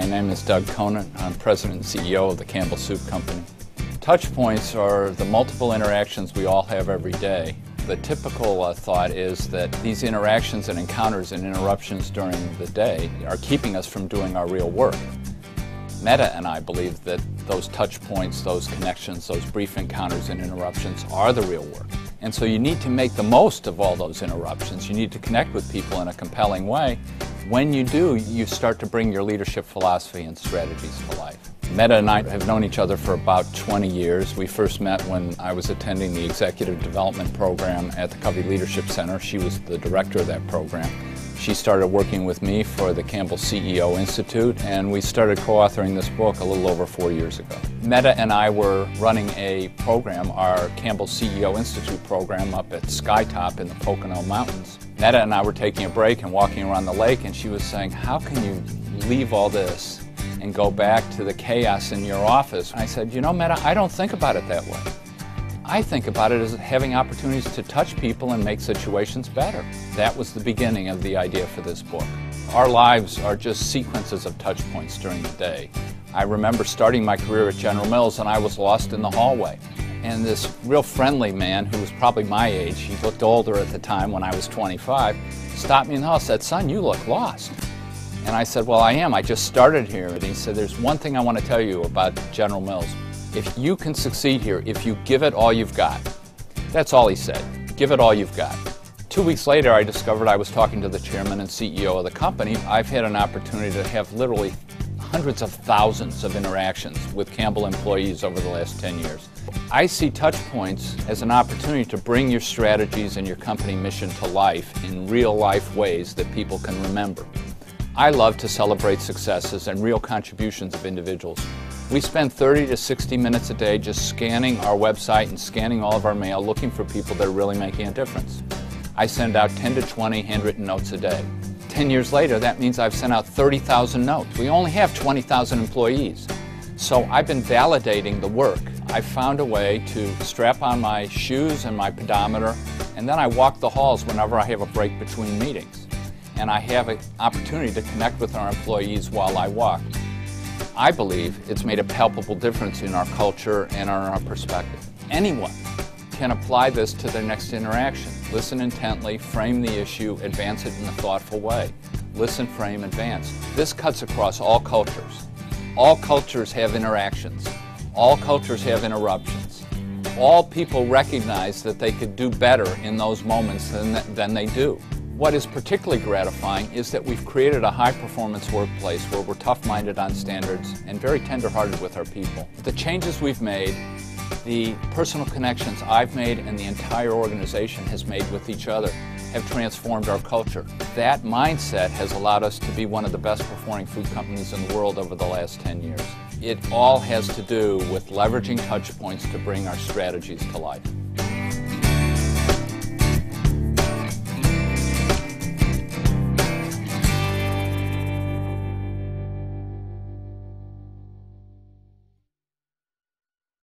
My name is Doug Conant. I'm President and CEO of the Campbell Soup Company. Touch points are the multiple interactions we all have every day. The typical thought is that these interactions and encounters and interruptions during the day are keeping us from doing our real work. Meta and I believe that those touch points, those connections, those brief encounters and interruptions are the real work. And so you need to make the most of all those interruptions. You need to connect with people in a compelling way. When you do, you start to bring your leadership philosophy and strategies to life. Meta and I have known each other for about 20 years. We first met when I was attending the Executive Development Program at the Covey Leadership Center. She was the director of that program. She started working with me for the Campbell CEO Institute, and we started co-authoring this book a little over 4 years ago. Meta and I were running a program, our Campbell CEO Institute program, up at Skytop in the Pocono Mountains. Meta and I were taking a break and walking around the lake, and she was saying, "How can you leave all this and go back to the chaos in your office?" And I said, "You know, Meta, I don't think about it that way. I think about it as having opportunities to touch people and make situations better." That was the beginning of the idea for this book. Our lives are just sequences of touch points during the day. I remember starting my career at General Mills and I was lost in the hallway. And this real friendly man, who was probably my age, he looked older at the time when I was 25, stopped me in the hall and said, "Son, you look lost." And I said, "Well, I am. I just started here." And he said, "There's one thing I want to tell you about General Mills. If you can succeed here, if you give it all you've got." That's all he said. Give it all you've got. 2 weeks later, I discovered I was talking to the chairman and CEO of the company. I've had an opportunity to have literally hundreds of thousands of interactions with Campbell employees over the last 10 years. I see touch points as an opportunity to bring your strategies and your company mission to life in real-life ways that people can remember. I love to celebrate successes and real contributions of individuals. We spend 30 to 60 minutes a day just scanning our website and scanning all of our mail, looking for people that are really making a difference. I send out 10 to 20 handwritten notes a day. 10 years later, that means I've sent out 30,000 notes. We only have 20,000 employees. So I've been validating the work. I found a way to strap on my shoes and my pedometer, and then I walk the halls whenever I have a break between meetings. And I have an opportunity to connect with our employees while I walk. I believe it's made a palpable difference in our culture and in our perspective. Anyone can apply this to their next interaction. Listen intently, frame the issue, advance it in a thoughtful way. Listen, frame, advance. This cuts across all cultures. All cultures have interactions. All cultures have interruptions. All people recognize that they could do better in those moments than they do. What is particularly gratifying is that we've created a high-performance workplace where we're tough-minded on standards and very tender-hearted with our people. The changes we've made, the personal connections I've made and the entire organization has made with each other have transformed our culture. That mindset has allowed us to be one of the best-performing food companies in the world over the last 10 years. It all has to do with leveraging touch points to bring our strategies to life.